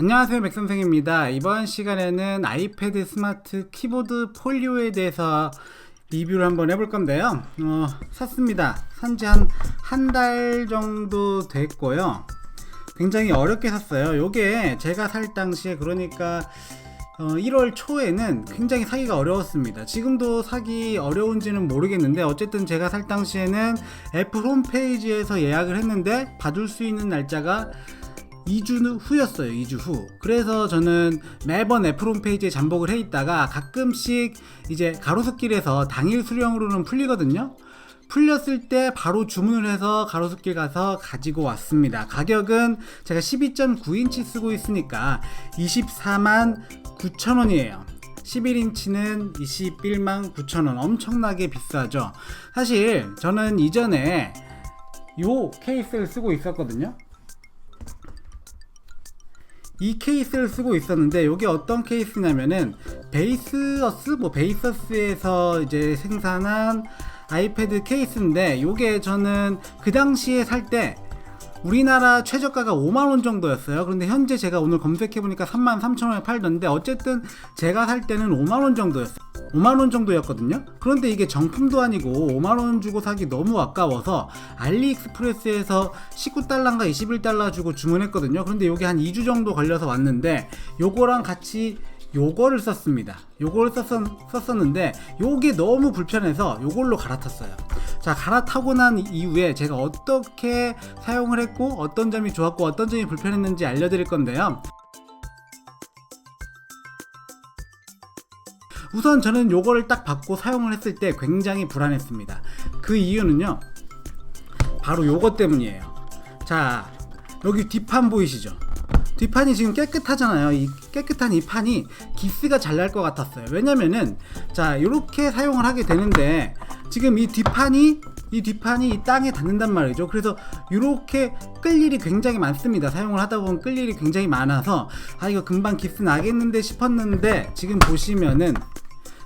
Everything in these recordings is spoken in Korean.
안녕하세요, 맥선생입니다. 이번 시간에는 아이패드 스마트 키보드 폴리오에 대해서 리뷰를 한번 해볼 건데요. 샀습니다. 산지 한 달 정도 됐고요. 굉장히 어렵게 샀어요. 요게 제가 살 당시에 그러니까 1월 초에는 굉장히 사기가 어려웠습니다. 지금도 사기 어려운지는 모르겠는데 어쨌든 제가 살 당시에는 애플 홈페이지에서 예약을 했는데 받을 수 있는 날짜가 2주 후였어요. 2주 후. 그래서 저는 매번 애플 홈페이지에 잠복을 해 있다가 가끔씩 이제 가로수길에서 당일 수령으로는 풀리거든요. 풀렸을 때 바로 주문을 해서 가로수길 가서 가지고 왔습니다. 가격은 제가 12.9인치 쓰고 있으니까 24만 9천원이에요. 11인치는 21만 9천원. 엄청나게 비싸죠. 사실 저는 이전에 요 케이스를 쓰고 있었거든요. 이 케이스를 쓰고 있었는데 이게 어떤 케이스냐면은 베이서스에서 이제 생산한 아이패드 케이스인데 이게 저는 그 당시에 살 때 우리나라 최저가가 5만원 정도였어요. 그런데 현재 제가 오늘 검색해보니까 33,000원에 팔던데 어쨌든 제가 살 때는 5만원 정도였어요. 5만원 정도였거든요. 그런데 이게 정품도 아니고 5만원 주고 사기 너무 아까워서 알리익스프레스에서 19달러인가 21달러 주고 주문했거든요. 그런데 요게 한 2주 정도 걸려서 왔는데 요거랑 같이 요거를 썼습니다. 요거를 썼었는데 요게 너무 불편해서 요걸로 갈아탔어요. 자, 갈아타고 난 이후에 제가 어떻게 사용을 했고 어떤 점이 좋았고 어떤 점이 불편했는지 알려드릴 건데요. 우선 저는 요거를 딱 받고 사용을 했을 때 굉장히 불안했습니다. 그 이유는요, 바로 요거 때문이에요. 자, 여기 뒷판 보이시죠? 뒷판이 지금 깨끗하잖아요. 이 깨끗한 이 판이 기스가 잘 날 것 같았어요. 왜냐면은 자, 이렇게 사용을 하게 되는데 지금 이 뒷판이 이 땅에 닿는단 말이죠. 그래서 이렇게 끌 일이 굉장히 많습니다. 사용을 하다 보면 끌 일이 굉장히 많아서 이거 금방 기스 나겠는데 싶었는데 지금 보시면은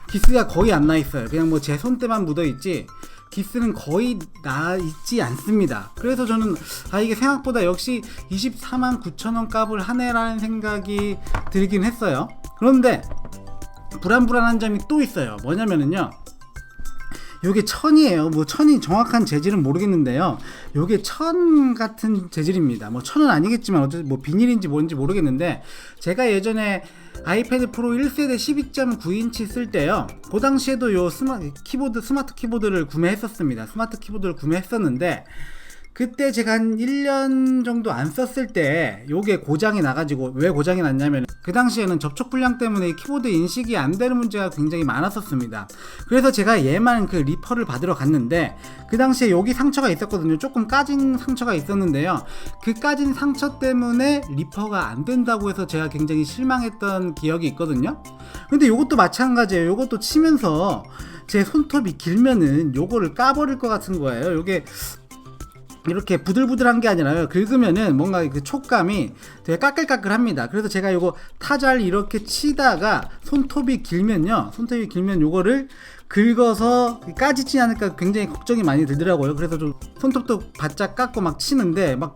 기스가 거의 안 나 있어요. 그냥 뭐 제 손때만 묻어 있지 기스는 거의 나 있지 않습니다. 그래서 저는 이게 생각보다 역시 24만 9천원 값을 하네라는 생각이 들긴 했어요. 그런데 불안한 점이 또 있어요. 뭐냐면은요, 요게 천이에요. 뭐 천이 정확한 재질은 모르겠는데요. 요게 천 같은 재질입니다. 뭐 천은 아니겠지만 어쨌든 뭐 비닐인지 뭔지 모르겠는데 제가 예전에 아이패드 프로 1세대 12.9인치 쓸 때요. 그 당시에도 요 스마트 키보드를 구매했었습니다. 스마트 키보드를 구매했었는데 그때 제가 한 1년 정도 안 썼을 때 요게 고장이 나가지고, 왜 고장이 났냐면 그 당시에는 접촉 불량 때문에 키보드 인식이 안 되는 문제가 굉장히 많았었습니다. 그래서 제가 얘만 그 리퍼를 받으러 갔는데 그 당시에 여기 상처가 있었거든요. 조금 까진 상처가 있었는데요. 그 까진 상처 때문에 리퍼가 안 된다고 해서 제가 굉장히 실망했던 기억이 있거든요. 근데 요것도 마찬가지예요. 요것도 치면서 제 손톱이 길면은 요거를 까버릴 것 같은 거예요. 요게 이렇게 부들부들한 게 아니라요, 긁으면은 뭔가 그 촉감이 되게 까끌까끌합니다. 그래서 제가 이거 타자를 이렇게 치다가 손톱이 길면 요거를 긁어서 까지지 않을까 굉장히 걱정이 많이 들더라고요. 그래서 좀 손톱도 바짝 깎고 막 치는데 막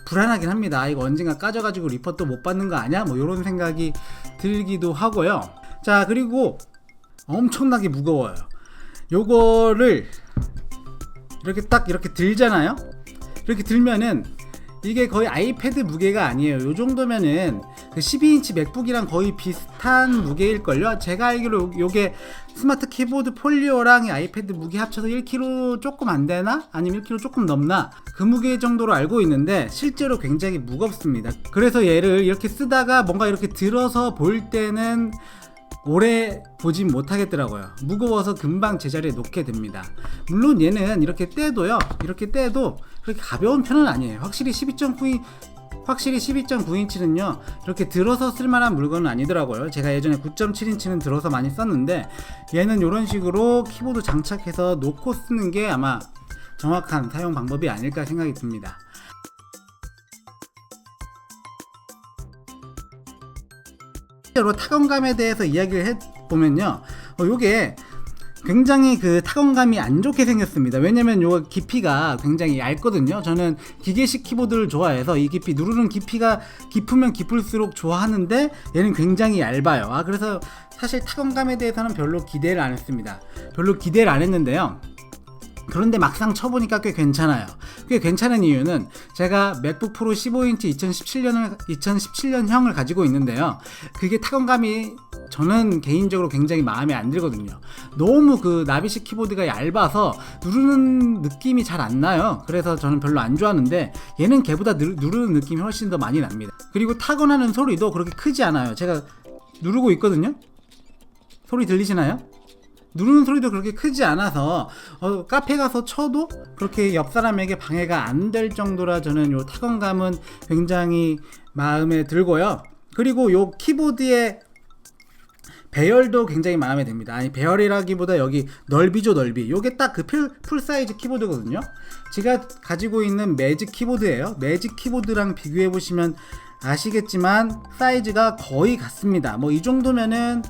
불안하긴 합니다. 이거 언젠가 까져가지고 리퍼 또 못 받는 거 아니야? 뭐 이런 생각이 들기도 하고요. 자, 그리고 엄청나게 무거워요. 요거를 이렇게 들잖아요. 이렇게 들면은 이게 거의 아이패드 무게가 아니에요. 요 정도면은 그 12인치 맥북이랑 거의 비슷한 무게일걸요. 제가 알기로 요게 스마트 키보드 폴리오랑 아이패드 무게 합쳐서 1kg 조금 안 되나? 아니면 1kg 조금 넘나? 그 무게 정도로 알고 있는데 실제로 굉장히 무겁습니다. 그래서 얘를 이렇게 쓰다가 뭔가 이렇게 들어서 볼 때는 오래 보진 못하겠더라고요. 무거워서 금방 제자리에 놓게 됩니다. 물론 얘는 이렇게 떼도 그렇게 가벼운 편은 아니에요. 확실히 12.9인치는요 이렇게 들어서 쓸만한 물건은 아니더라고요. 제가 예전에 9.7인치는 들어서 많이 썼는데 얘는 이런 식으로 키보드 장착해서 놓고 쓰는 게 아마 정확한 사용 방법이 아닐까 생각이 듭니다. 실제로 타건감에 대해서 이야기를 해보면요, 요게 굉장히 그 타건감이 안 좋게 생겼습니다. 왜냐면 요 깊이가 굉장히 얇거든요. 저는 기계식 키보드를 좋아해서 이 깊이, 누르는 깊이가 깊으면 깊을수록 좋아하는데 얘는 굉장히 얇아요. 그래서 사실 타건감에 대해서는 별로 기대를 안 했습니다. 별로 기대를 안 했는데요. 그런데 막상 쳐보니까 꽤 괜찮아요. 꽤 괜찮은 이유는 제가 맥북 프로 15인치 2017년형을 가지고 있는데요. 그게 타건감이 저는 개인적으로 굉장히 마음에 안 들거든요. 너무 그 나비식 키보드가 얇아서 누르는 느낌이 잘 안 나요. 그래서 저는 별로 안 좋아하는데 얘는 걔보다 누르는 느낌이 훨씬 더 많이 납니다. 그리고 타건하는 소리도 그렇게 크지 않아요. 제가 누르고 있거든요. 소리 들리시나요? 누르는 소리도 그렇게 크지 않아서 카페 가서 쳐도 그렇게 옆 사람에게 방해가 안 될 정도라 저는 요 타건감은 굉장히 마음에 들고요. 그리고 요 키보드의 배열도 굉장히 마음에 듭니다. 아니, 배열이라기보다 여기 넓이죠, 넓이. 요게 딱 그 풀 사이즈 키보드거든요. 제가 가지고 있는 매직 키보드예요. 매직 키보드랑 비교해 보시면 아시겠지만 사이즈가 거의 같습니다. 뭐 이 정도면은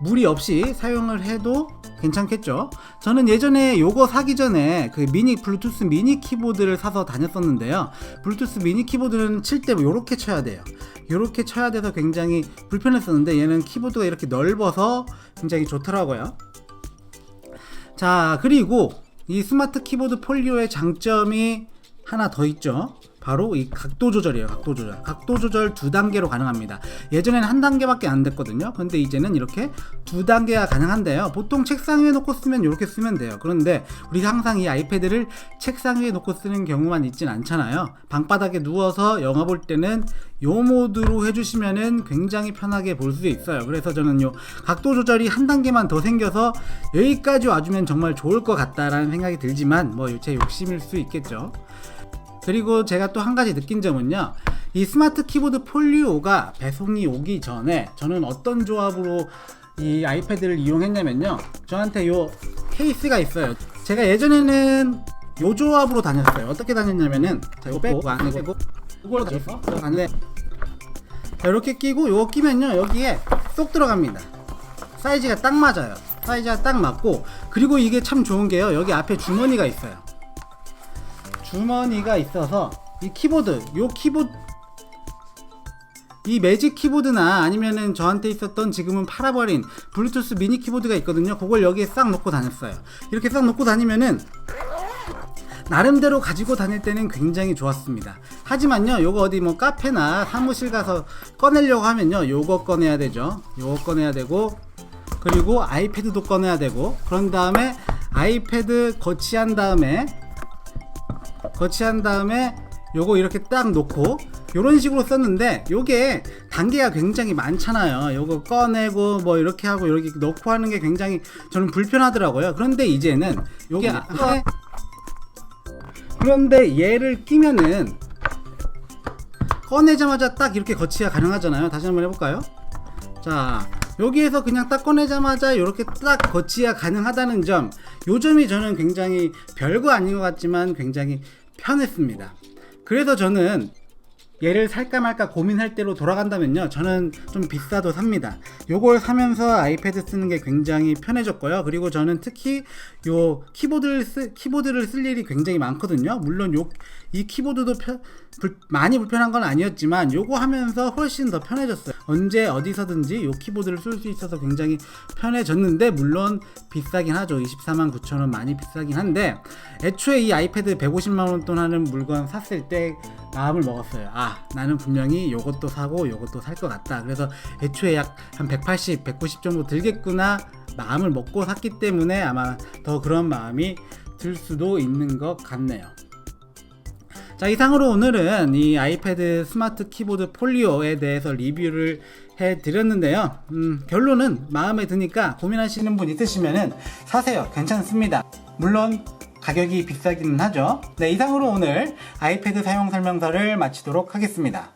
무리 없이 사용을 해도 괜찮겠죠. 저는 예전에 요거 사기 전에 그 블루투스 미니 키보드를 사서 다녔었는데요. 블루투스 미니 키보드는 칠 때 요렇게 쳐야 돼요. 요렇게 쳐야 돼서 굉장히 불편했었는데 얘는 키보드가 이렇게 넓어서 굉장히 좋더라고요. 자, 그리고 이 스마트 키보드 폴리오의 장점이 하나 더 있죠. 바로 이 각도 조절이에요. 각도 조절 2단계로 가능합니다. 예전에는 1단계밖에 안 됐거든요. 근데 이제는 이렇게 2단계가 가능한데요. 보통 책상 위에 놓고 쓰면 이렇게 쓰면 돼요. 그런데 우리가 항상 이 아이패드를 책상 위에 놓고 쓰는 경우만 있진 않잖아요. 방바닥에 누워서 영화 볼 때는 요 모드로 해주시면은 굉장히 편하게 볼 수 있어요. 그래서 저는 요 각도 조절이 1단계만 더 생겨서 여기까지 와주면 정말 좋을 것 같다라는 생각이 들지만 뭐 제 욕심일 수 있겠죠. 그리고 제가 또 한 가지 느낀 점은요, 이 스마트 키보드 폴리오가 배송이 오기 전에 저는 어떤 조합으로 이 아이패드를 이용했냐면요, 저한테 요 케이스가 있어요. 제가 예전에는 요 조합으로 다녔어요. 어떻게 다녔냐면은, 자, 이거 빼고 안에 빼고 이걸로 다녔어. 안에 자, 이렇게 끼고 요거 끼면요, 여기에 쏙 들어갑니다. 사이즈가 딱 맞아요. 사이즈가 딱 맞고, 그리고 이게 참 좋은 게요, 여기 앞에 주머니가 있어요. 주머니가 있어서 이 키보드, 이 매직 키보드나 아니면은 저한테 있었던 지금은 팔아버린 블루투스 미니 키보드가 있거든요. 그걸 여기에 싹 놓고 다녔어요. 이렇게 싹 놓고 다니면은 나름대로 가지고 다닐 때는 굉장히 좋았습니다. 하지만요, 요거 어디 뭐 카페나 사무실 가서 꺼내려고 하면요, 요거 꺼내야 되죠. 요거 꺼내야 되고, 그리고 아이패드도 꺼내야 되고, 그런 다음에 아이패드 거치한 다음에 요거 이렇게 딱 놓고 요런 식으로 썼는데, 요게 단계가 굉장히 많잖아요. 요거 꺼내고 뭐 이렇게 하고 이렇게 넣고 하는 게 굉장히 저는 불편하더라고요. 그런데 이제는 요게 그런데 얘를 끼면은 꺼내자마자 딱 이렇게 거치가 가능하잖아요. 다시 한번 해볼까요? 자, 여기에서 그냥 딱 꺼내자마자 이렇게 딱 거치가 가능하다는 점, 요 점이 저는 굉장히 별거 아닌 것 같지만 굉장히 편했습니다. 그래서 저는 얘를 살까 말까 고민할 때로 돌아간다면요, 저는 좀 비싸도 삽니다. 요걸 사면서 아이패드 쓰는 게 굉장히 편해졌고요. 그리고 저는 특히 요 키보드를 쓸 일이 굉장히 많거든요. 물론 이 키보드도 많이 불편한 건 아니었지만 요거 하면서 훨씬 더 편해졌어요. 언제 어디서든지 요 키보드를 쓸 수 있어서 굉장히 편해졌는데, 물론 비싸긴 하죠. 249,000원 많이 비싸긴 한데, 애초에 이 아이패드 150만원 돈 하는 물건 샀을 때 마음을 먹었어요. 나는 분명히 요것도 사고 요것도 살 것 같다. 그래서 애초에 약 한 180, 190 정도 들겠구나 마음을 먹고 샀기 때문에 아마 더 그런 마음이 들 수도 있는 것 같네요. 자, 이상으로 오늘은 이 아이패드 스마트 키보드 폴리오에 대해서 리뷰를 해드렸는데요. 결론은 마음에 드니까 고민하시는 분 있으시면은 사세요. 괜찮습니다. 물론 가격이 비싸기는 하죠. 네, 이상으로 오늘 아이패드 사용 설명서를 마치도록 하겠습니다.